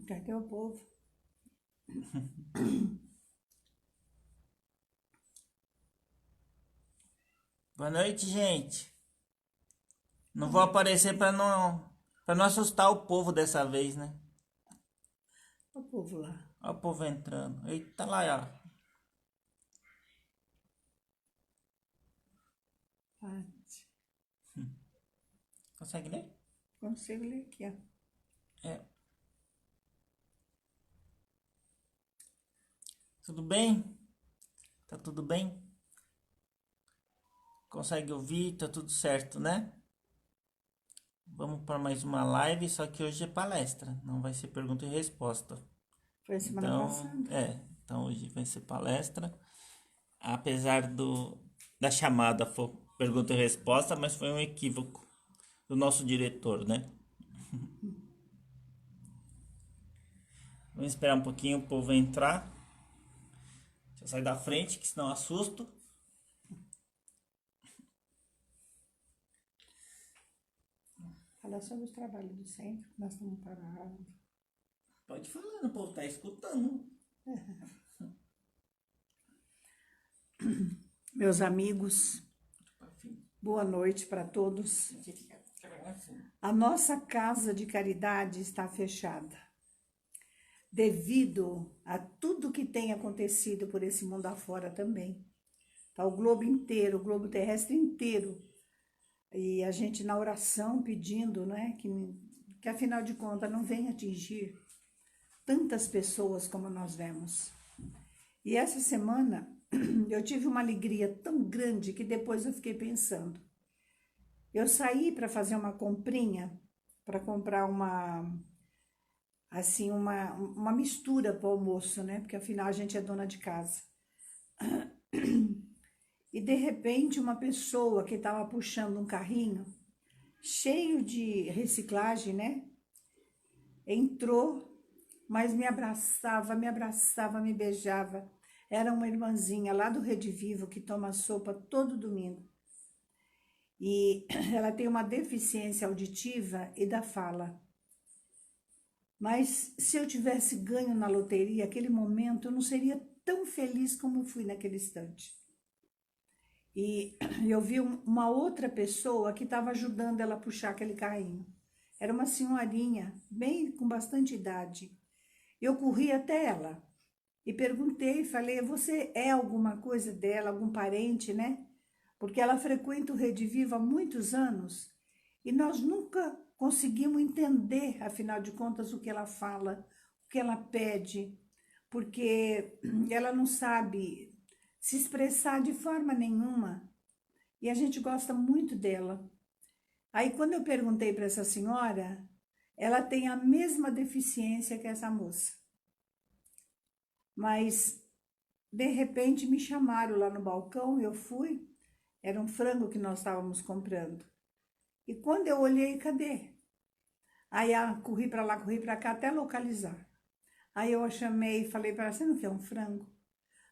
Cadê o povo? Boa noite, gente. Não vou aparecer para não assustar o povo dessa vez, né? O povo lá. Olha o povo entrando. Eita lá, ó. Ah, Consegue ler? consigo ler aqui, ó. É. Tudo bem? Tá tudo bem? Consegue ouvir? Tá tudo certo, né? Vamos para mais uma live, só que hoje é palestra, não vai ser pergunta e resposta. Foi semana Então, passada. então hoje vai ser palestra. Apesar da chamada for pergunta e resposta, mas foi um equívoco do nosso diretor, né? Vamos esperar um pouquinho o povo entrar. Deixa eu sair da frente, que senão assusto. Falar sobre os trabalhos do centro, que nós estamos parados. Pode falar, o povo tá escutando. Meus amigos, boa noite para todos. A nossa casa de caridade está fechada, devido a tudo que tem acontecido por esse mundo afora também. Tá o globo inteiro, o globo terrestre inteiro. E a gente na oração pedindo, né, que afinal de contas não venha atingir tantas pessoas como nós vemos. E essa semana eu tive uma alegria tão grande que depois eu fiquei pensando. Eu saí para fazer uma comprinha, para comprar uma mistura para o almoço, né? Porque afinal a gente é dona de casa. E de repente uma pessoa que estava puxando um carrinho cheio de reciclagem, né? Entrou, mas me abraçava, me beijava. Era uma irmãzinha lá do Rede Vivo que toma sopa todo domingo. E ela tem uma deficiência auditiva e da fala. Mas se eu tivesse ganho na loteria, aquele momento, eu não seria tão feliz como fui naquele instante. E eu vi uma outra pessoa que estava ajudando ela a puxar aquele carrinho. Era uma senhorinha, bem com bastante idade. Eu corri até ela e perguntei, falei, você é alguma coisa dela, algum parente, né? Porque ela frequenta o Rede Viva há muitos anos e nós nunca conseguimos entender, afinal de contas, o que ela fala, o que ela pede, porque ela não sabe se expressar de forma nenhuma e a gente gosta muito dela. Aí, quando eu perguntei para essa senhora, ela tem a mesma deficiência que essa moça, mas de repente me chamaram lá no balcão, eu fui, era um frango que nós estávamos comprando. E quando eu olhei, cadê? Aí corri para lá, corri para cá, até localizar. Aí eu a chamei e falei para ela, você não quer um frango?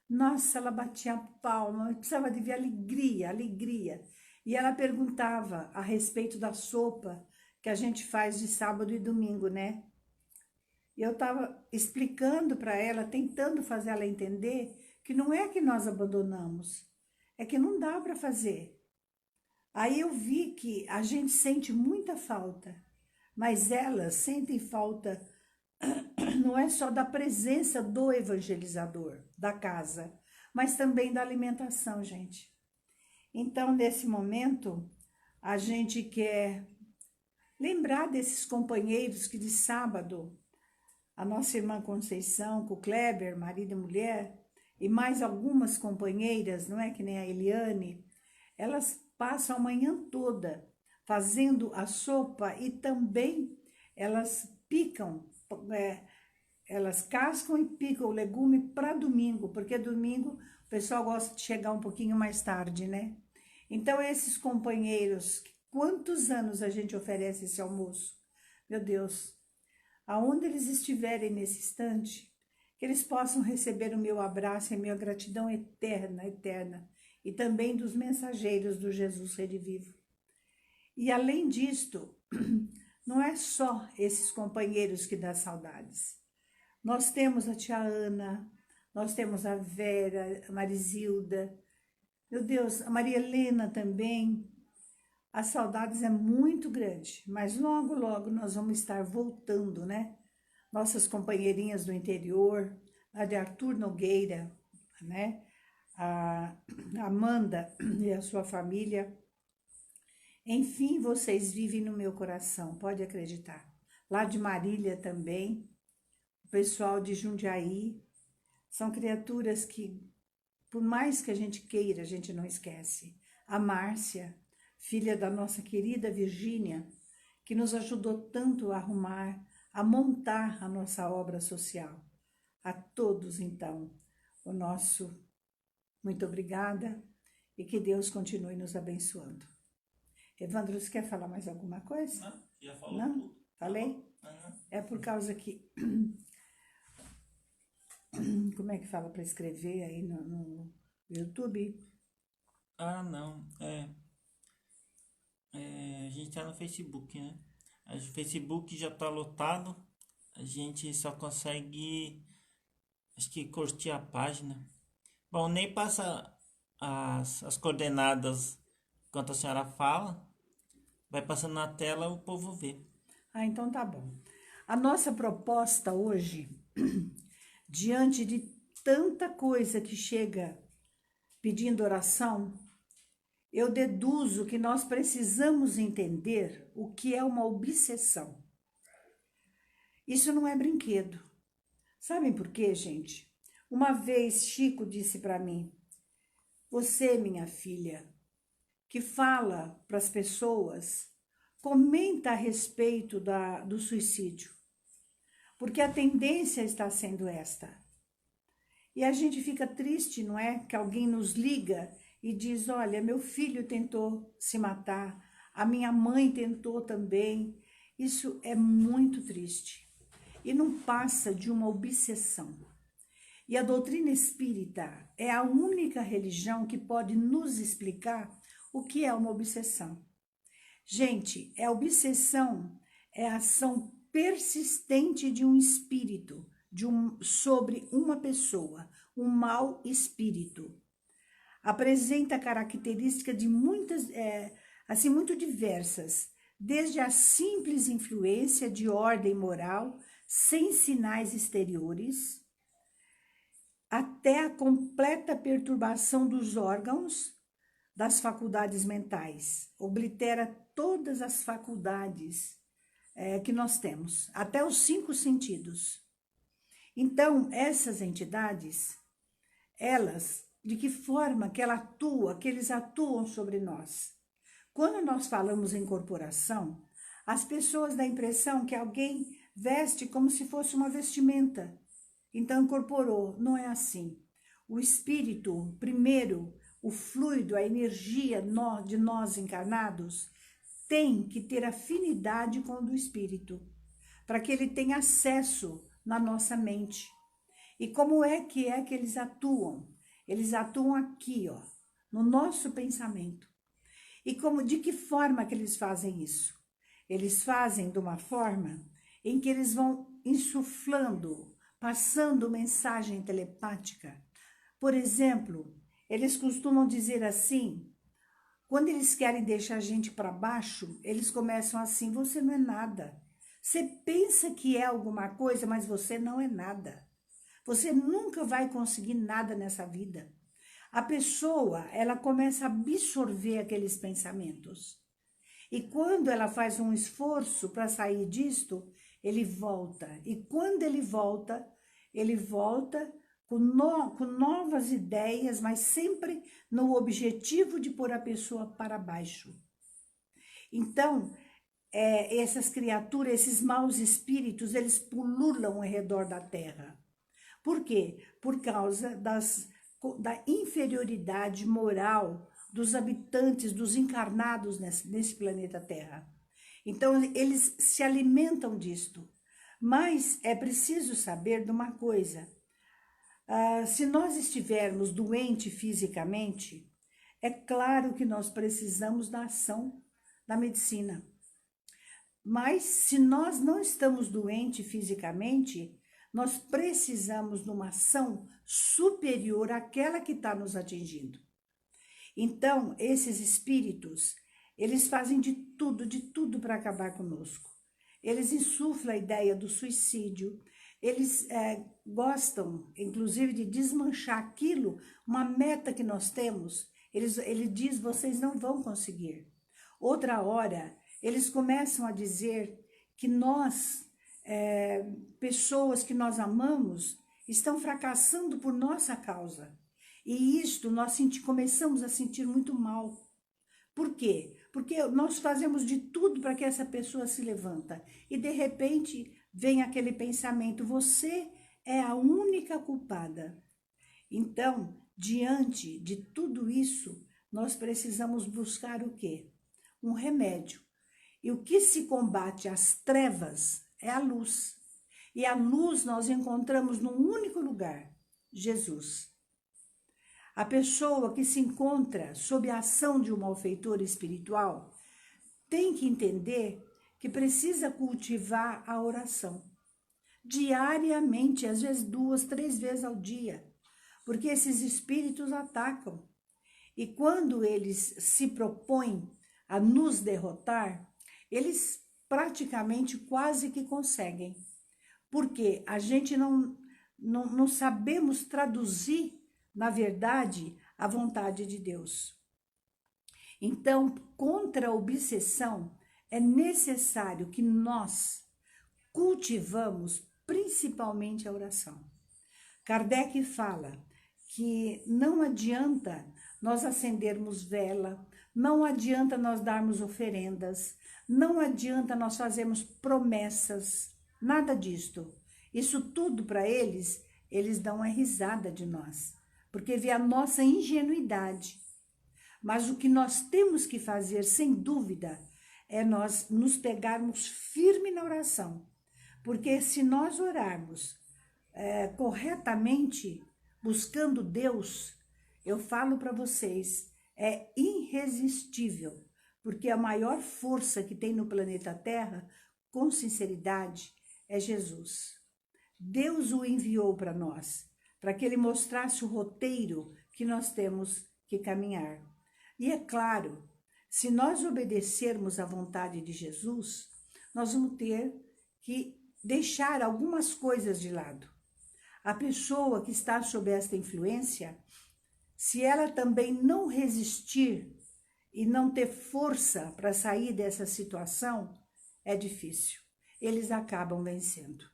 Nossa, ela batia a palma, eu precisava de ver alegria, alegria. E ela perguntava a respeito da sopa que a gente faz de sábado e domingo, né? E eu estava explicando para ela, tentando fazer ela entender que não é que nós abandonamos, é que não dá para fazer. Aí eu vi que a gente sente muita falta, mas elas sentem falta não é só da presença do evangelizador, da casa, mas também da alimentação, gente. Então, nesse momento, a gente quer lembrar desses companheiros que de sábado, a nossa irmã Conceição, com o Kleber, marido e mulher, e mais algumas companheiras, não é que nem a Eliane, elas passam a manhã toda fazendo a sopa e também elas picam, elas cascam e picam o legume para domingo, porque domingo o pessoal gosta de chegar um pouquinho mais tarde, né? Então, esses companheiros, quantos anos a gente oferece esse almoço? Meu Deus, aonde eles estiverem nesse instante, que eles possam receber o meu abraço e a minha gratidão eterna, eterna, e também dos mensageiros do Jesus Redivivo. E além disto, não é só esses companheiros que dão saudades. Nós temos a tia Ana, nós temos a Vera, a Marisilda, meu Deus, a Maria Helena também. As saudades é muito grande, mas logo, logo nós vamos estar voltando, né? Nossas companheirinhas do interior, a de Arthur Nogueira, né? A Amanda e a sua família. Enfim, vocês vivem no meu coração, pode acreditar. Lá de Marília também, o pessoal de Jundiaí, são criaturas que, por mais que a gente queira, a gente não esquece. A Márcia, filha da nossa querida Virgínia, que nos ajudou tanto a arrumar, a montar a nossa obra social. A todos, então, o nosso muito obrigada e que Deus continue nos abençoando. Evandro, você quer falar mais alguma coisa? Não, já falou Não? tudo. Falei? Uhum. É por causa que... Como é que fala para escrever aí no YouTube? Ah, não. A gente tá no Facebook, né? O Facebook já tá lotado. A gente só consegue, acho que, curtir a página. Bom, nem passa as coordenadas enquanto a senhora fala. Vai passando na tela, o povo vê. Ah, então tá bom. A nossa proposta hoje, diante de tanta coisa que chega pedindo oração, eu deduzo que nós precisamos entender o que é uma obsessão. Isso não é brinquedo. Sabem por quê, gente? Uma vez Chico disse para mim: você, minha filha, que fala para as pessoas, comenta a respeito do suicídio, porque a tendência está sendo esta. E a gente fica triste, não é? Que alguém nos liga e diz: olha, meu filho tentou se matar, a minha mãe tentou também. Isso é muito triste e não passa de uma obsessão. E a doutrina espírita é a única religião que pode nos explicar o que é uma obsessão. Gente, a obsessão é a ação persistente de um espírito, sobre uma pessoa, um mau espírito. Apresenta características de muitas, assim, muito diversas, desde a simples influência de ordem moral, sem sinais exteriores, até a completa perturbação dos órgãos, das faculdades mentais. Oblitera todas as faculdades que nós temos, até os 5 sentidos. Então, essas entidades, elas, de que forma que ela atua, que eles atuam sobre nós? Quando nós falamos em corporação, as pessoas dão a impressão que alguém veste como se fosse uma vestimenta. Então, incorporou. Não é assim. O espírito, primeiro, o fluido, a energia de nós encarnados, tem que ter afinidade com o do espírito, para que ele tenha acesso na nossa mente. E como é que eles atuam? Eles atuam aqui, ó, no nosso pensamento. E de que forma que eles fazem isso? Eles fazem de uma forma em que eles vão insuflando, passando mensagem telepática. Por exemplo, eles costumam dizer assim, quando eles querem deixar a gente para baixo, eles começam assim: você não é nada. Você pensa que é alguma coisa, mas você não é nada. Você nunca vai conseguir nada nessa vida. A pessoa, ela começa a absorver aqueles pensamentos. E quando ela faz um esforço para sair disto, ele volta. E quando ele volta com novas ideias, mas sempre no objetivo de pôr a pessoa para baixo. Então, essas criaturas, esses maus espíritos, eles pululam ao redor da Terra. Por quê? Por causa da inferioridade moral dos habitantes, dos encarnados nesse planeta Terra. Então, eles se alimentam disto. Mas é preciso saber de uma coisa. Se nós estivermos doentes fisicamente, é claro que nós precisamos da ação da medicina. Mas se nós não estamos doentes fisicamente, nós precisamos de uma ação superior àquela que está nos atingindo. Então, esses espíritos, eles fazem de tudo para acabar conosco. Eles insuflam a ideia do suicídio, eles gostam, inclusive, de desmanchar aquilo, uma meta que nós temos. Ele diz, vocês não vão conseguir. Outra hora, eles começam a dizer que nós, pessoas que nós amamos, estão fracassando por nossa causa. E isto nós começamos a sentir muito mal. Por quê? Porque nós fazemos de tudo para que essa pessoa se levanta. E de repente vem aquele pensamento, você é a única culpada. Então, diante de tudo isso, nós precisamos buscar o quê? Um remédio. E o que se combate às trevas é a luz. E a luz nós encontramos num único lugar, Jesus. A pessoa que se encontra sob a ação de um malfeitor espiritual tem que entender que precisa cultivar a oração. Diariamente, às vezes 2, 3 vezes ao dia. Porque esses espíritos atacam. E quando eles se propõem a nos derrotar, eles praticamente quase que conseguem. Porque a gente não sabemos traduzir, na verdade, a vontade de Deus. Então, contra a obsessão, é necessário que nós cultivamos principalmente a oração. Kardec fala que não adianta nós acendermos vela, não adianta nós darmos oferendas, não adianta nós fazermos promessas, nada disto. Isso tudo para eles dão uma risada de nós, porque vê a nossa ingenuidade. Mas o que nós temos que fazer, sem dúvida, é nós nos pegarmos firme na oração. Porque se nós orarmos corretamente, buscando Deus, eu falo para vocês, é irresistível. Porque a maior força que tem no planeta Terra, com sinceridade, é Jesus. Deus o enviou para nós, para que ele mostrasse o roteiro que nós temos que caminhar. E é claro, se nós obedecermos à vontade de Jesus, nós vamos ter que deixar algumas coisas de lado. A pessoa que está sob esta influência, se ela também não resistir e não ter força para sair dessa situação, é difícil. Eles acabam vencendo.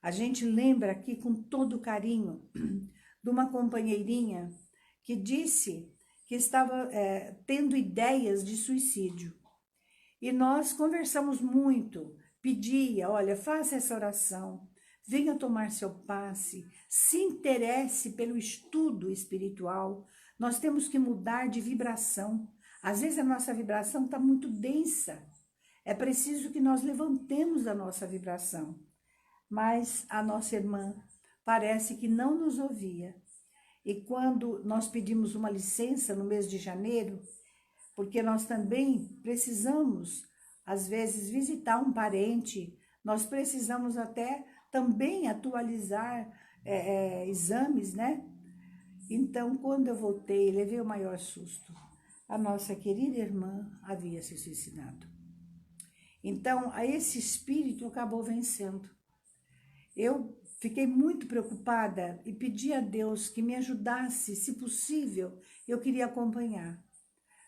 A gente lembra aqui com todo carinho de uma companheirinha que disse que estava tendo ideias de suicídio. E nós conversamos muito, pedia, olha, faça essa oração, venha tomar seu passe, se interesse pelo estudo espiritual. Nós temos que mudar de vibração. Às vezes a nossa vibração está muito densa. É preciso que nós levantemos a nossa vibração. Mas a nossa irmã parece que não nos ouvia. E quando nós pedimos uma licença no mês de janeiro, porque nós também precisamos, às vezes, visitar um parente, nós precisamos até também atualizar exames, né? Então, quando eu voltei, levei o maior susto. A nossa querida irmã havia se suicidado. Então, esse espírito acabou vencendo. Eu fiquei muito preocupada e pedi a Deus que me ajudasse, se possível, eu queria acompanhar.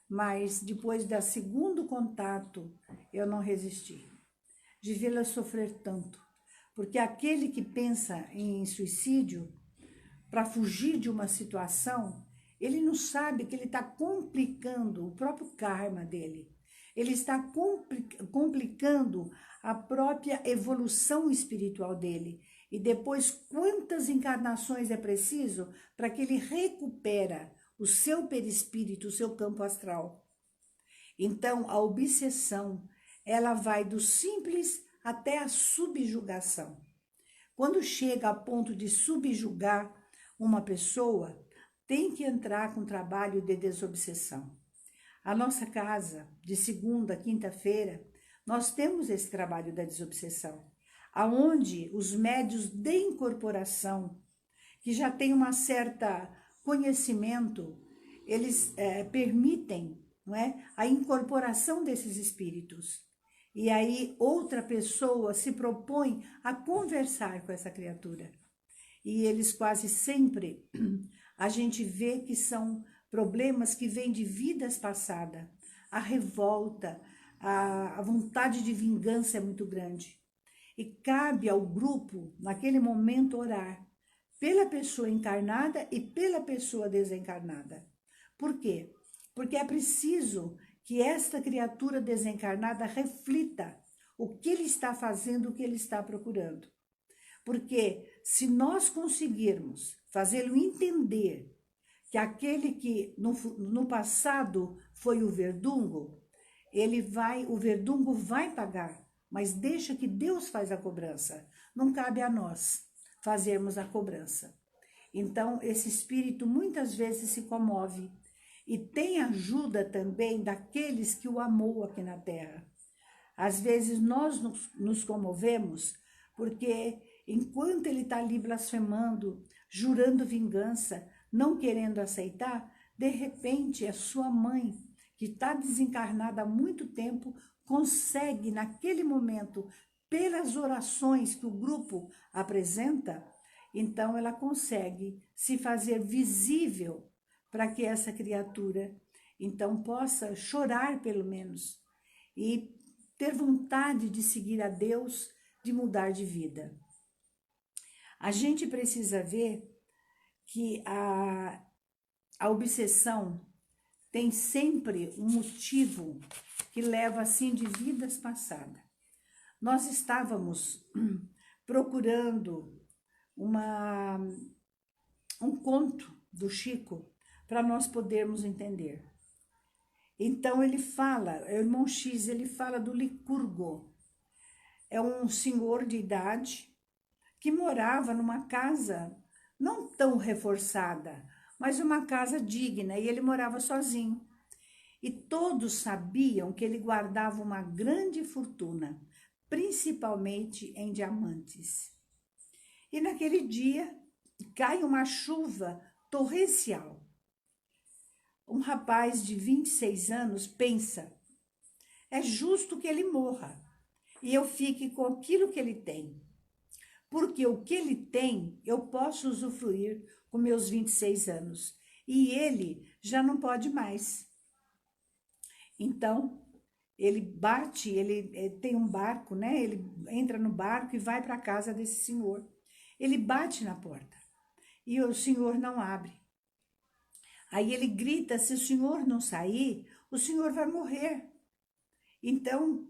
Mas depois do segundo contato, eu não resisti. De vê-la sofrer tanto. Porque aquele que pensa em suicídio, para fugir de uma situação, ele não sabe que ele está complicando o próprio karma dele. Ele está complicando a própria evolução espiritual dele. E depois, quantas encarnações é preciso para que ele recupere o seu perispírito, o seu campo astral? Então, a obsessão, ela vai do simples até a subjugação. Quando chega a ponto de subjugar uma pessoa, tem que entrar com trabalho de desobsessão. A nossa casa, de segunda a quinta-feira, nós temos esse trabalho da desobsessão, aonde os médios de incorporação, que já têm uma certa conhecimento, eles permitem, não é, a incorporação desses espíritos. E aí outra pessoa se propõe a conversar com essa criatura. E eles quase sempre, a gente vê que são problemas que vêm de vidas passadas. A revolta, a vontade de vingança é muito grande. E cabe ao grupo, naquele momento, orar pela pessoa encarnada e pela pessoa desencarnada. Por quê? Porque é preciso que esta criatura desencarnada reflita o que ele está fazendo, o que ele está procurando. Porque se nós conseguirmos fazê-lo entender que aquele que no passado foi o verdugo, o verdugo vai pagar, mas deixa que Deus faz a cobrança. Não cabe a nós fazermos a cobrança. Então, esse espírito muitas vezes se comove e tem ajuda também daqueles que o amou aqui na Terra. Às vezes nós nos comovemos porque enquanto ele está ali blasfemando, jurando vingança, não querendo aceitar, de repente a sua mãe, que está desencarnada há muito tempo, consegue naquele momento, pelas orações que o grupo apresenta, então ela consegue se fazer visível para que essa criatura então possa chorar pelo menos e ter vontade de seguir a Deus, de mudar de vida. A gente precisa ver que a obsessão tem sempre um motivo que leva assim de vidas passadas. Nós estávamos procurando um conto do Chico para nós podermos entender. Então ele fala, o irmão X, ele fala do Licurgo. É um senhor de idade que morava numa casa não tão reforçada, mas uma casa digna, e ele morava sozinho. E todos sabiam que ele guardava uma grande fortuna, principalmente em diamantes. E naquele dia cai uma chuva torrencial. Um rapaz de 26 anos pensa, é justo que ele morra e eu fique com aquilo que ele tem. Porque o que ele tem, eu posso usufruir com meus 26 anos. E ele já não pode mais. Então, ele bate, ele tem um barco, né? Ele entra no barco e vai para a casa desse senhor. Ele bate na porta e o senhor não abre. Aí ele grita, se o senhor não sair, o senhor vai morrer. Então,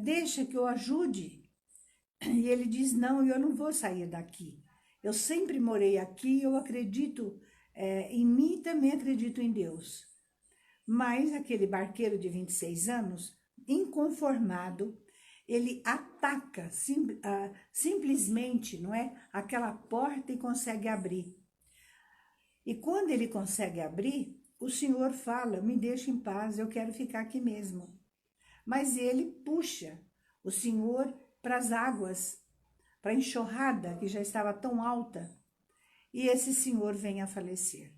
deixa que eu ajude. E ele diz, não, eu não vou sair daqui. Eu sempre morei aqui, eu acredito em mim e também acredito em Deus. Mas aquele barqueiro de 26 anos, inconformado, ele ataca simplesmente, não é, aquela porta e consegue abrir. E quando ele consegue abrir, o senhor fala, me deixa em paz, eu quero ficar aqui mesmo. Mas ele puxa o senhor para as águas, para a enxurrada que já estava tão alta, e esse senhor vem a falecer.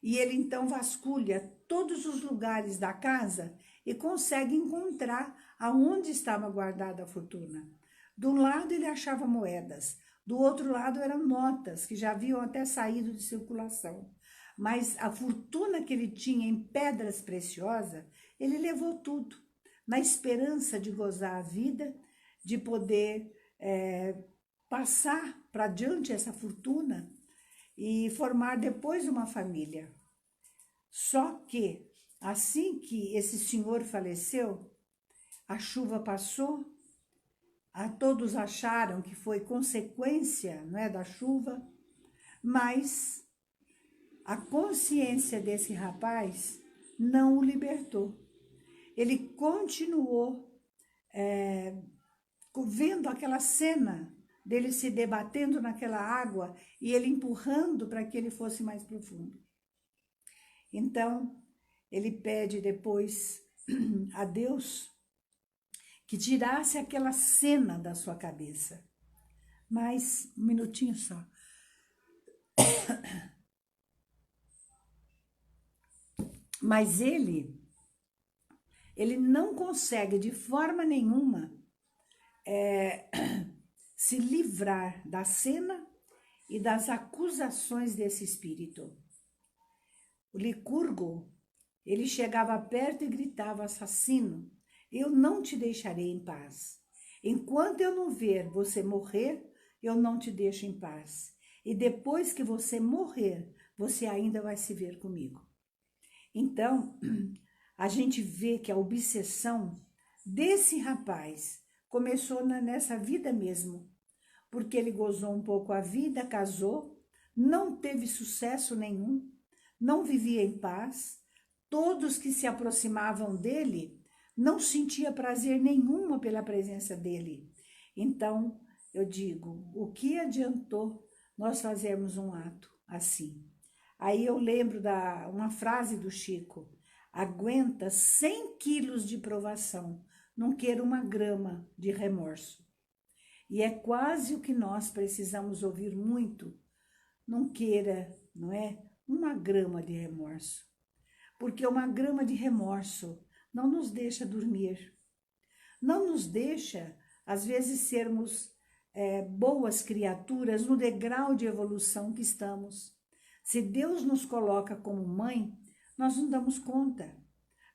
E ele então vasculha todos os lugares da casa e consegue encontrar aonde estava guardada a fortuna. De um lado ele achava moedas, do outro lado eram notas que já haviam até saído de circulação. Mas a fortuna que ele tinha em pedras preciosas, ele levou tudo, na esperança de gozar a vida, de poder passar para diante essa fortuna e formar depois uma família. Só que, assim que esse senhor faleceu, a chuva passou, todos acharam que foi consequência, não é, da chuva, mas a consciência desse rapaz não o libertou. Ele continuou vendo aquela cena dele se debatendo naquela água e ele empurrando para que ele fosse mais profundo. Então, ele pede depois a Deus que tirasse aquela cena da sua cabeça. Mas, um minutinho só. Mas ele não consegue de forma nenhuma se livrar da cena e das acusações desse espírito. O Licurgo, ele chegava perto e gritava: assassino, eu não te deixarei em paz. Enquanto eu não ver você morrer, eu não te deixo em paz. E depois que você morrer, você ainda vai se ver comigo. Então, a gente vê que a obsessão desse rapaz começou nessa vida mesmo, porque ele gozou um pouco a vida, casou, não teve sucesso nenhum, não vivia em paz, todos que se aproximavam dele não sentia prazer nenhuma pela presença dele. Então, eu digo, o que adiantou nós fazermos um ato assim? Aí eu lembro uma frase do Chico: aguenta 100 quilos de provação, não queira uma grama de remorso. E é quase o que nós precisamos ouvir muito. Não queira, não é? Uma grama de remorso. Porque uma grama de remorso não nos deixa dormir. Não nos deixa, às vezes, sermos boas criaturas no degrau de evolução que estamos. Se Deus nos coloca como mãe, nós não damos conta.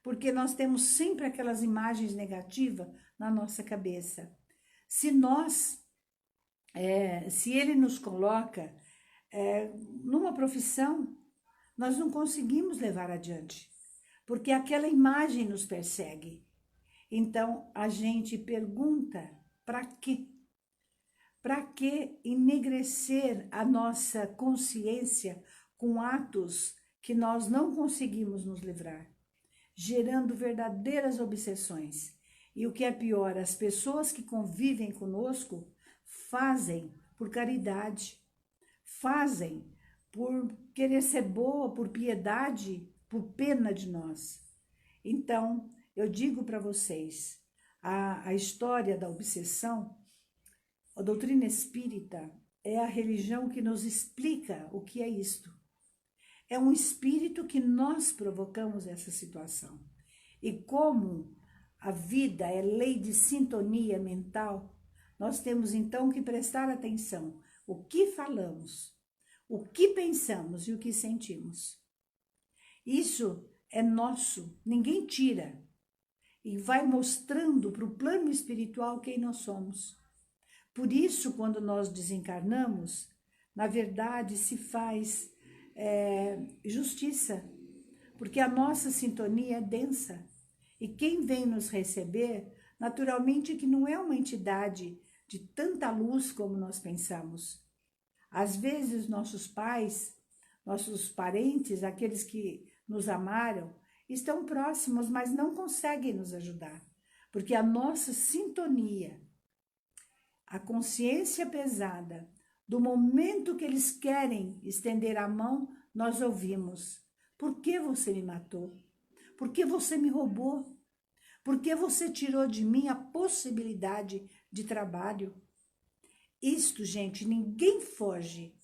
Porque nós temos sempre aquelas imagens negativas na nossa cabeça. Se ele nos coloca numa profissão, nós não conseguimos levar adiante, porque aquela imagem nos persegue. Então, a gente pergunta, para quê? Para que enegrecer a nossa consciência com atos que nós não conseguimos nos livrar, gerando verdadeiras obsessões? E o que é pior, as pessoas que convivem conosco fazem por caridade, fazem por querer ser boa, por piedade, por pena de nós. Então, eu digo para vocês, a história da obsessão, a doutrina espírita é a religião que nos explica o que é isto. É um espírito que nós provocamos essa situação. E como a vida é lei de sintonia mental, nós temos então que prestar atenção o que falamos, o que pensamos e o que sentimos. Isso é nosso, ninguém tira. E vai mostrando para o plano espiritual quem nós somos. Por isso, quando nós desencarnamos, na verdade se faz justiça, porque a nossa sintonia é densa. E quem vem nos receber, naturalmente que não é uma entidade de tanta luz como nós pensamos. Às vezes nossos pais, nossos parentes, aqueles que nos amaram, estão próximos, mas não conseguem nos ajudar, porque a nossa sintonia, a consciência pesada, do momento que eles querem estender a mão, nós ouvimos: por que você me matou? Por que você me roubou? Por que você tirou de mim a possibilidade de trabalho? Isto, gente, ninguém foge.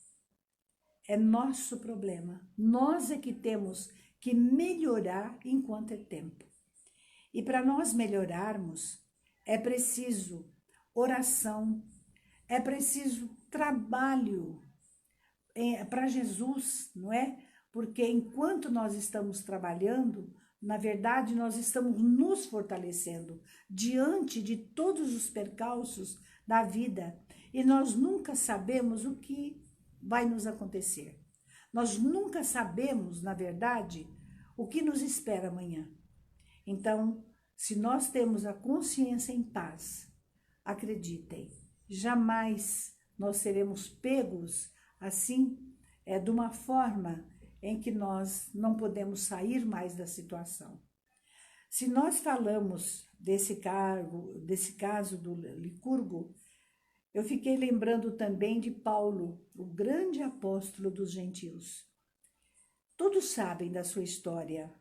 É nosso problema. Nós é que temos que melhorar enquanto é tempo. E para nós melhorarmos, é preciso oração, é preciso trabalho para Jesus, não é? Porque enquanto nós estamos trabalhando, na verdade, nós estamos nos fortalecendo diante de todos os percalços da vida e nós nunca sabemos o que vai nos acontecer. Nós nunca sabemos, na verdade, o que nos espera amanhã. Então, se nós temos a consciência em paz, acreditem, jamais nós seremos pegos assim, de uma forma em que nós não podemos sair mais da situação. Se nós falamos desse caso do Licurgo, eu fiquei lembrando também de Paulo, o grande apóstolo dos gentios. Todos sabem da sua história,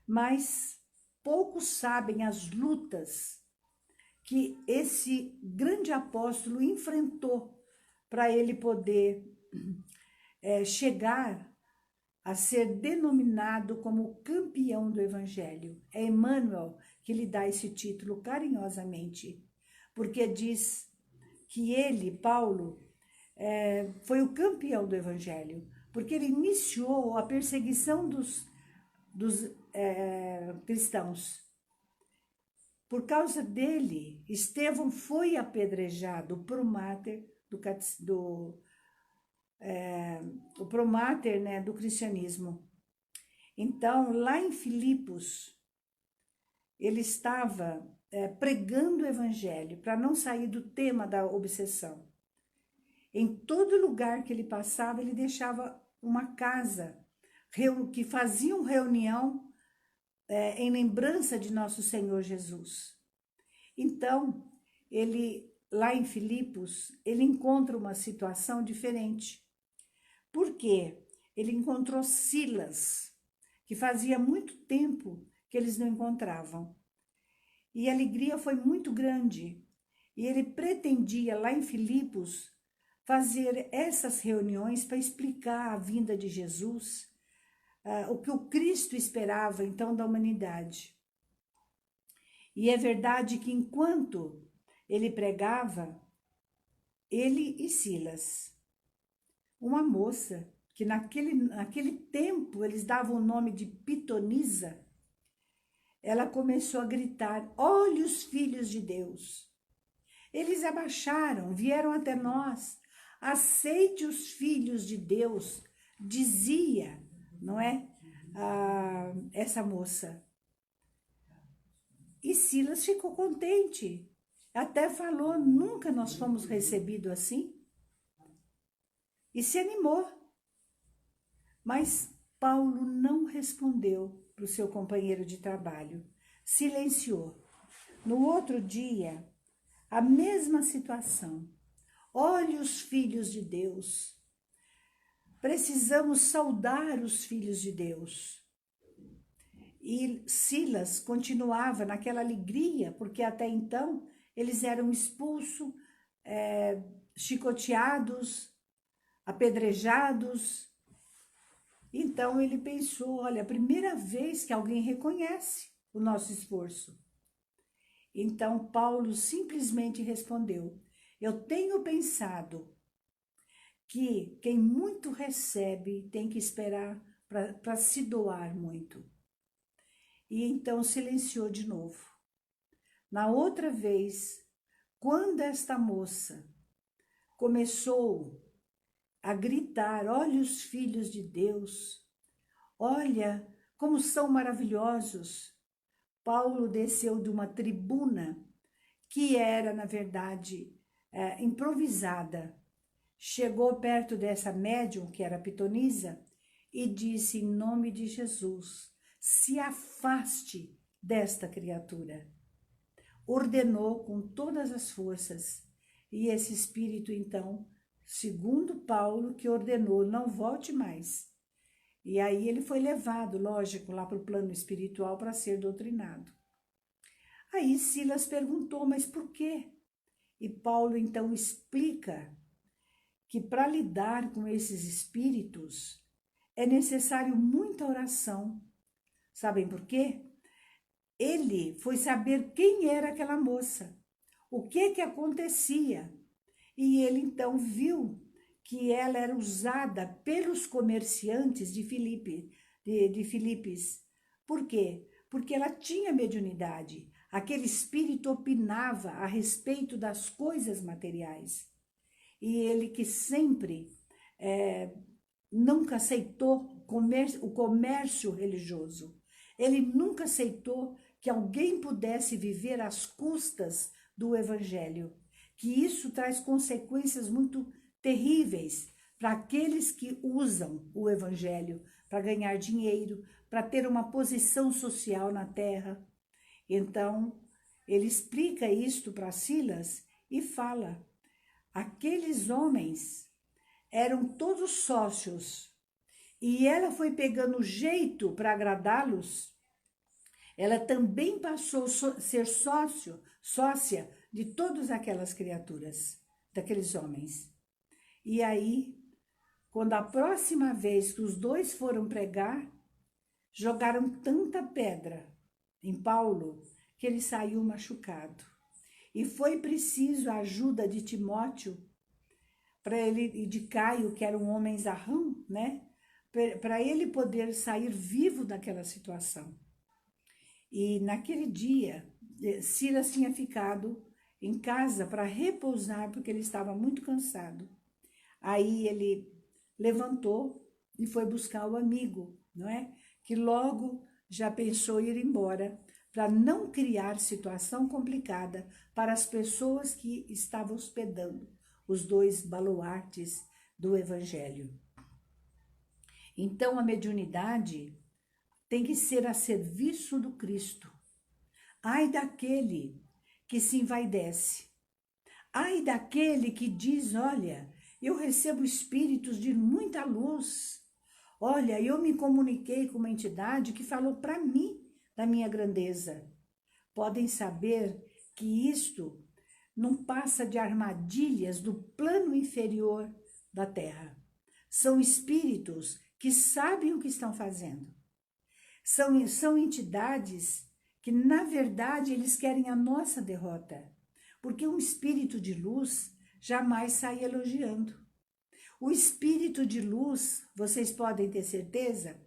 mas poucos sabem as lutas que esse grande apóstolo enfrentou para ele poder chegar a ser denominado como campeão do Evangelho. É Emmanuel que lhe dá esse título carinhosamente, porque diz que ele, Paulo, foi o campeão do Evangelho, porque ele iniciou a perseguição dos cristãos. Por causa dele, Estevão foi apedrejado, o promáter o promáter, né, do cristianismo. Então, lá em Filipos, ele estava pregando o evangelho, para não sair do tema da obsessão. Em todo lugar que ele passava, ele deixava uma casa que faziam reunião em lembrança de nosso Senhor Jesus. Então, ele, lá em Filipos, ele encontra uma situação diferente. Por quê? Ele encontrou Silas, que fazia muito tempo que eles não encontravam. E a alegria foi muito grande. E ele pretendia, lá em Filipos, fazer essas reuniões para explicar a vinda de Jesus, o que o Cristo esperava, então, da humanidade. E é verdade que enquanto ele pregava, ele e Silas, uma moça, que naquele tempo eles davam o nome de Pitonisa, ela começou a gritar: olhe os filhos de Deus. Eles abaixaram, vieram até nós. Aceite os filhos de Deus, dizia, não é? Essa moça. E Silas ficou contente. Até falou: nunca nós fomos recebidos assim. E se animou. Mas Paulo não respondeu para o seu companheiro de trabalho. Silenciou. No outro dia, a mesma situação. Olhe os filhos de Deus. Precisamos saudar os filhos de Deus. E Silas continuava naquela alegria, porque até então eles eram expulsos, chicoteados, apedrejados. Então ele pensou: olha, a primeira vez que alguém reconhece o nosso esforço. Então Paulo simplesmente respondeu: eu tenho pensado que quem muito recebe tem que esperar para se doar muito. E então silenciou de novo. Na outra vez, quando esta moça começou a gritar: olha os filhos de Deus, olha como são maravilhosos, Paulo desceu de uma tribuna que era, na verdade, improvisada. Chegou perto dessa médium, que era Pitonisa, e disse: em nome de Jesus, se afaste desta criatura. Ordenou com todas as forças, e esse espírito, então, segundo Paulo, que ordenou: não volte mais. E aí ele foi levado, lógico, lá para o plano espiritual para ser doutrinado. Aí Silas perguntou: mas por quê? E Paulo então explica que para lidar com esses espíritos é necessário muita oração. Sabem por quê? Ele foi saber quem era aquela moça, o que acontecia. E ele então viu que ela era usada pelos comerciantes de Filipos. Por quê? Porque ela tinha mediunidade. Aquele espírito opinava a respeito das coisas materiais. E ele, que sempre nunca aceitou o comércio religioso, ele nunca aceitou que alguém pudesse viver às custas do evangelho, que isso traz consequências muito terríveis para aqueles que usam o evangelho para ganhar dinheiro, para ter uma posição social na terra. Então, ele explica isto para Silas e fala: aqueles homens eram todos sócios, e ela foi pegando jeito para agradá-los. Ela também passou a ser sócia de todas aquelas criaturas, daqueles homens. E aí, quando a próxima vez que os dois foram pregar, jogaram tanta pedra em Paulo que ele saiu machucado. E foi preciso a ajuda de Timóteo para ele e de Caio, que era um homem zarrão, né? Para ele poder sair vivo daquela situação. E naquele dia, Silas tinha ficado em casa para repousar, porque ele estava muito cansado. Aí ele levantou e foi buscar o amigo, não é? Que logo já pensou ir embora, para não criar situação complicada para as pessoas que estavam hospedando os dois baluartes do Evangelho. Então, a mediunidade tem que ser a serviço do Cristo. Ai daquele que se envaidece. Ai daquele que diz, olha, eu recebo espíritos de muita luz. Olha, eu me comuniquei com uma entidade que falou para mim da minha grandeza. Podem saber que isto não passa de armadilhas do plano inferior da Terra. São espíritos que sabem o que estão fazendo. São entidades que, na verdade, eles querem a nossa derrota. Porque um espírito de luz jamais sai elogiando. O espírito de luz, vocês podem ter certeza,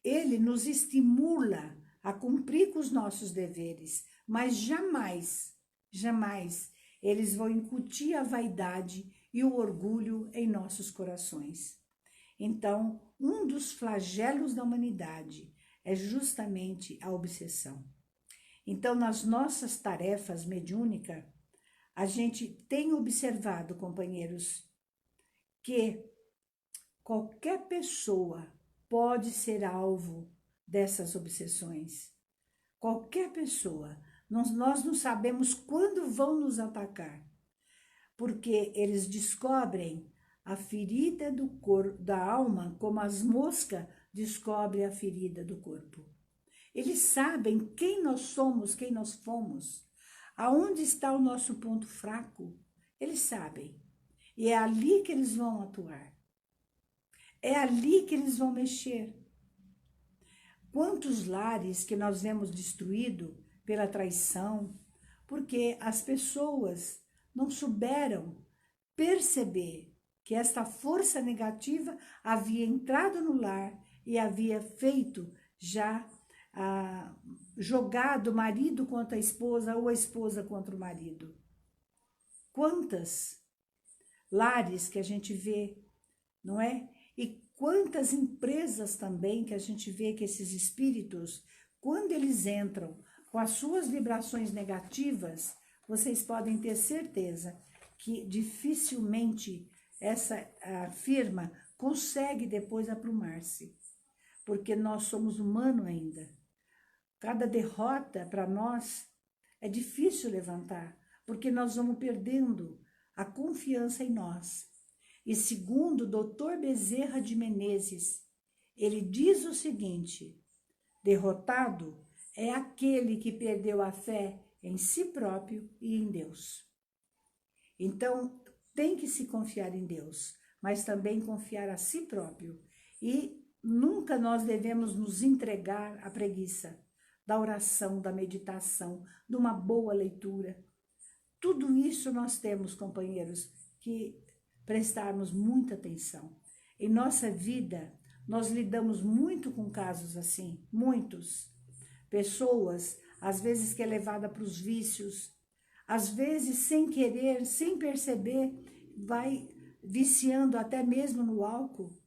ele nos estimula a cumprir com os nossos deveres, mas jamais, jamais eles vão incutir a vaidade e o orgulho em nossos corações. Então, um dos flagelos da humanidade é justamente a obsessão. Então, nas nossas tarefas mediúnicas, a gente tem observado, companheiros, que qualquer pessoa pode ser alvo dessas obsessões. Qualquer pessoa. Nós não sabemos quando vão nos atacar, porque eles descobrem a ferida da alma como as moscas descobrem a ferida do corpo. Eles sabem quem nós somos, quem nós fomos, aonde está o nosso ponto fraco. Eles sabem. E é ali que eles vão atuar. É ali que eles vão mexer. Quantos lares que nós vemos destruído pela traição, porque as pessoas não souberam perceber que esta força negativa havia entrado no lar e havia feito já jogado o marido contra a esposa ou a esposa contra o marido. Quantas lares que a gente vê, não é? E quantas empresas também que a gente vê que esses espíritos, quando eles entram com as suas vibrações negativas, vocês podem ter certeza que dificilmente essa firma consegue depois aprumar-se, porque nós somos humanos ainda. Cada derrota para nós é difícil levantar, porque nós vamos perdendo a confiança em nós. E segundo o Dr. Bezerra de Menezes, ele diz o seguinte: derrotado é aquele que perdeu a fé em si próprio e em Deus. Então, tem que se confiar em Deus, mas também confiar a si próprio. E nunca nós devemos nos entregar à preguiça da oração, da meditação, de uma boa leitura. Tudo isso nós temos, companheiros, que prestarmos muita atenção. Em nossa vida, nós lidamos muito com casos assim, muitos. Pessoas, às vezes que é levada para os vícios, às vezes sem querer, sem perceber, vai viciando até mesmo no álcool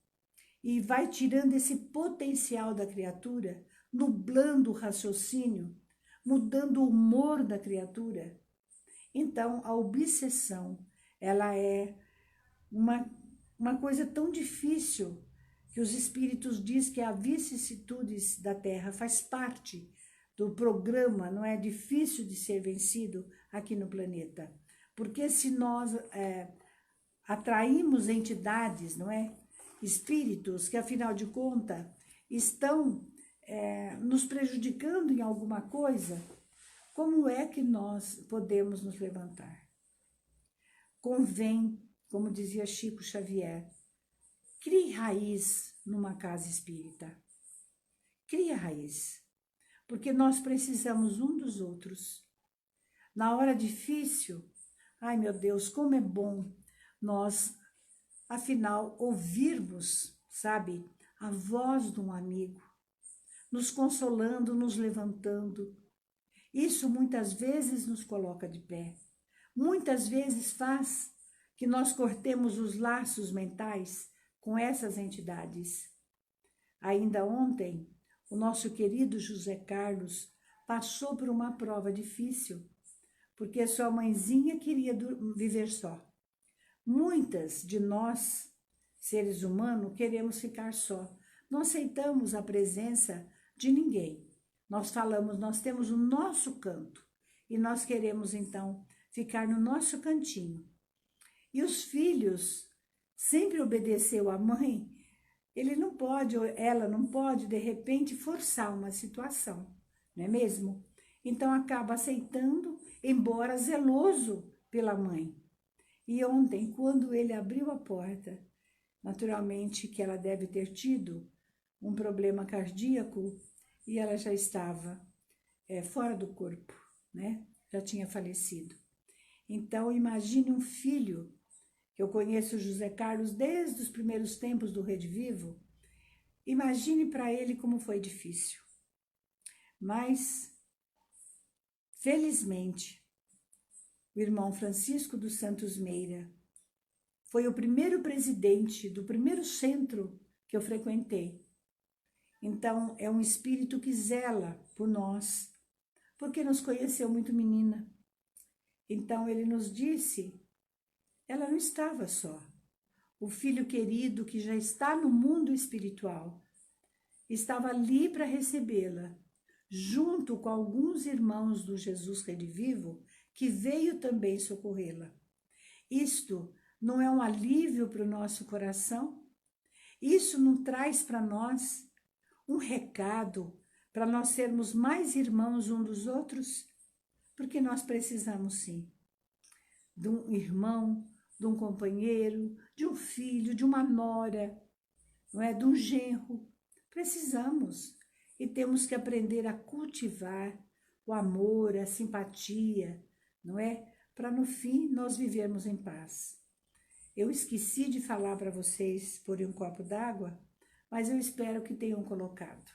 e vai tirando esse potencial da criatura, nublando o raciocínio, mudando o humor da criatura. Então, a obsessão, ela é uma coisa tão difícil que os espíritos dizem que a vicissitudes da Terra faz parte do programa, não é difícil de ser vencido aqui no planeta. Porque se nós atraímos entidades, não é? Espíritos que, afinal de contas, estão nos prejudicando em alguma coisa, Como é que nós podemos nos levantar? Convém, como dizia Chico Xavier, crie raiz numa casa espírita. Crie raiz, porque nós precisamos um dos outros. Na hora difícil, ai meu Deus, como é bom nós, afinal, ouvirmos, sabe, a voz de um amigo, nos consolando, nos levantando. Isso muitas vezes nos coloca de pé. Muitas vezes faz que nós cortemos os laços mentais com essas entidades. Ainda ontem, o nosso querido José Carlos passou por uma prova difícil, porque sua mãezinha queria viver só. Muitas de nós, seres humanos, queremos ficar só. Não aceitamos a presença de ninguém. Nós falamos, nós temos o nosso canto e nós queremos então ficar no nosso cantinho. E os filhos sempre obedeceu à mãe, ela não pode de repente forçar uma situação, não é mesmo? Então acaba aceitando, embora zeloso pela mãe. E ontem, quando ele abriu a porta, naturalmente que ela deve ter tido um problema cardíaco e ela já estava fora do corpo, né? Já tinha falecido. Então, imagine um filho, que eu conheço o José Carlos desde os primeiros tempos do Rede Vivo, imagine para ele como foi difícil. Mas, felizmente, o irmão Francisco dos Santos Meira foi o primeiro presidente do primeiro centro que eu frequentei. Então, é um espírito que zela por nós, porque nos conheceu muito menina. Então, ele nos disse, ela não estava só. O filho querido que já está no mundo espiritual estava ali para recebê-la, junto com alguns irmãos do Jesus Redivivo, que veio também socorrê-la. Isto não é um alívio para o nosso coração? Isso não traz para nós um recado para nós sermos mais irmãos uns dos outros? Porque nós precisamos sim de um irmão, de um companheiro, de um filho, de uma nora, não é? De um genro. Precisamos e temos que aprender a cultivar o amor, a simpatia, não é? Para no fim nós vivermos em paz. Eu esqueci de falar para vocês por um copo d'água, mas eu espero que tenham colocado,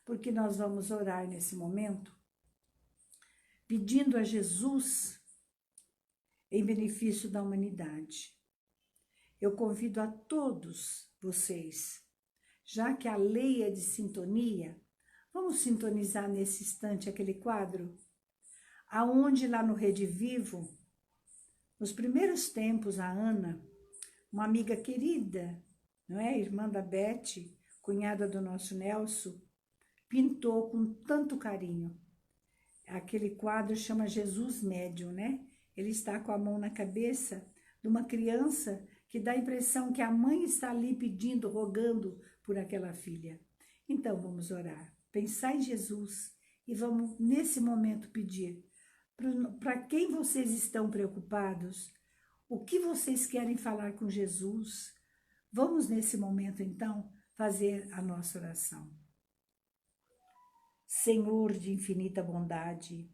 porque nós vamos orar nesse momento, pedindo a Jesus em benefício da humanidade. Eu convido a todos vocês, já que a lei é de sintonia, vamos sintonizar nesse instante aquele quadro, aonde lá no Rede Vivo, nos primeiros tempos, a Ana, uma amiga querida, não é? Irmã da Beth, cunhada do nosso Nelson, pintou com tanto carinho. Aquele quadro chama Jesus Médium, né? Ele está com a mão na cabeça de uma criança que dá a impressão que a mãe está ali pedindo, rogando por aquela filha. Então vamos orar, pensar em Jesus e vamos nesse momento pedir para quem vocês estão preocupados, o que vocês querem falar com Jesus. Vamos nesse momento então fazer a nossa oração. Senhor de infinita bondade,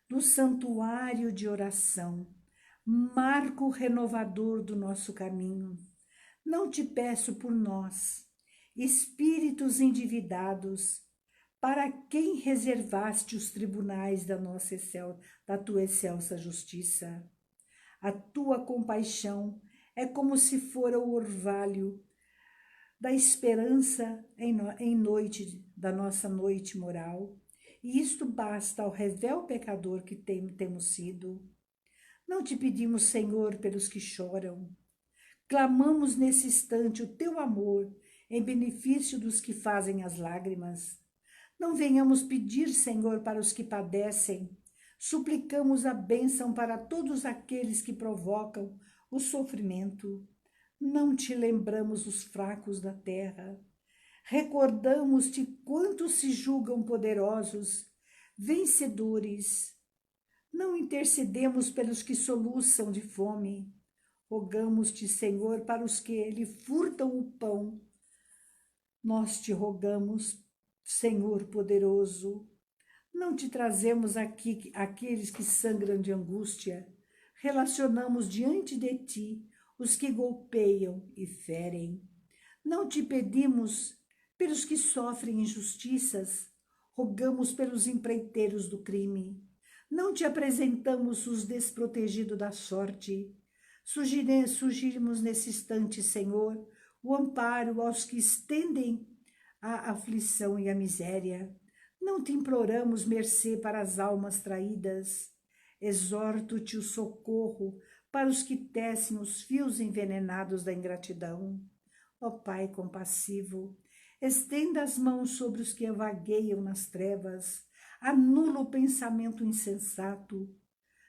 no santuário de oração, marco renovador do nosso caminho, não te peço por nós, espíritos endividados, para quem reservaste os tribunais da tua excelsa justiça. A tua compaixão é como se fora o orvalho da esperança em noite da nossa noite moral, e isto basta ao revel pecador que temos sido. Não te pedimos, Senhor, pelos que choram. Clamamos nesse instante o teu amor em benefício dos que fazem as lágrimas. Não venhamos pedir, Senhor, para os que padecem. Suplicamos a bênção para todos aqueles que provocam o sofrimento. Não te lembramos os fracos da terra. Recordamos-te quantos se julgam poderosos, vencedores, Não intercedemos pelos que soluçam de fome. Rogamos-te, Senhor, para os que lhe furtam o pão. Nós te rogamos, Senhor poderoso. Não te trazemos aqui aqueles que sangram de angústia. Relacionamos diante de ti os que golpeiam e ferem. Não te pedimos pelos que sofrem injustiças. Rogamos pelos empreiteiros do crime. Não te apresentamos os desprotegidos da sorte. Sugerimos nesse instante, Senhor, o amparo aos que estendem a aflição e a miséria. Não te imploramos mercê para as almas traídas. Exorto-te o socorro para os que tecem os fios envenenados da ingratidão. Ó Pai compassivo, estenda as mãos sobre os que vagueiam nas trevas, anula o pensamento insensato,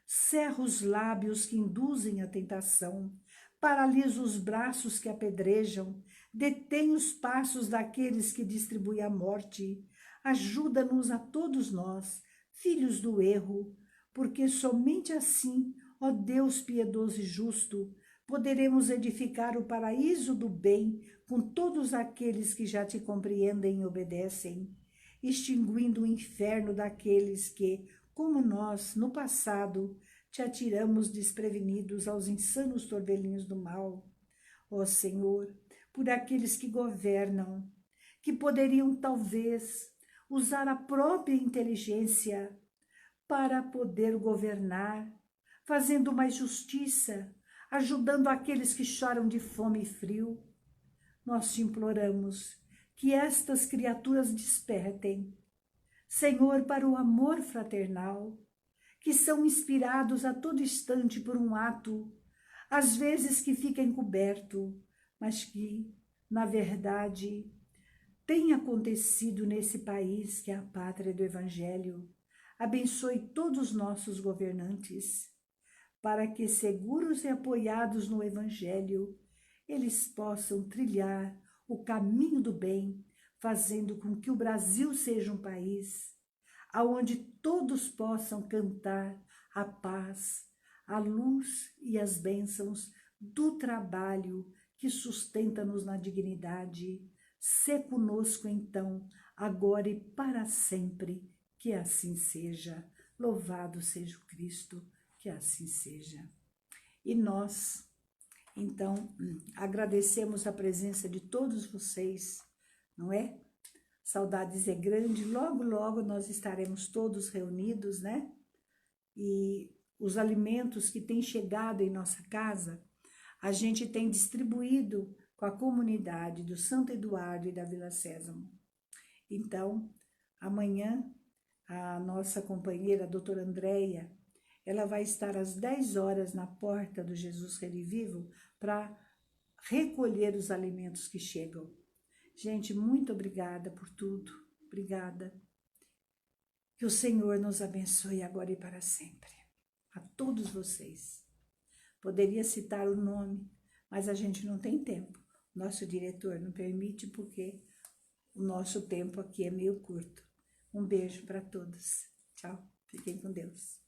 cerra os lábios que induzem a tentação, paralisa os braços que apedrejam, detém os passos daqueles que distribuem a morte, ajuda-nos a todos nós, filhos do erro, porque somente assim, ó Deus piedoso e justo, poderemos edificar o paraíso do bem com todos aqueles que já te compreendem e obedecem, extinguindo o inferno daqueles que, como nós, no passado, te atiramos desprevenidos aos insanos torvelinhos do mal. Ó Senhor, por aqueles que governam, que poderiam talvez usar a própria inteligência para poder governar, fazendo mais justiça, ajudando aqueles que choram de fome e frio. Nós te imploramos que estas criaturas despertem, Senhor, para o amor fraternal, que são inspirados a todo instante por um ato, às vezes que fica encoberto, mas que, na verdade, tem acontecido nesse país que é a pátria do Evangelho. Abençoe todos os nossos governantes, para que, seguros e apoiados no Evangelho, eles possam trilhar o caminho do bem, fazendo com que o Brasil seja um país aonde todos possam cantar a paz, a luz e as bênçãos do trabalho que sustenta-nos na dignidade. Sê conosco, então, agora e para sempre, que assim seja. Louvado seja o Cristo, que assim seja. E nós, então, agradecemos a presença de todos vocês, não é? Saudades é grande, logo, logo nós estaremos todos reunidos, né? E os alimentos que têm chegado em nossa casa, a gente tem distribuído com a comunidade do Santo Eduardo e da Vila Sésamo. Então, amanhã, a nossa companheira, a doutora Andréia, ela vai estar às 10 horas na porta do Jesus Redivivo para recolher os alimentos que chegam. Gente, muito obrigada por tudo. Obrigada. Que o Senhor nos abençoe agora e para sempre. A todos vocês. Poderia citar o nome, mas a gente não tem tempo. Nosso diretor não permite porque o nosso tempo aqui é meio curto. Um beijo para todos. Tchau. Fiquem com Deus.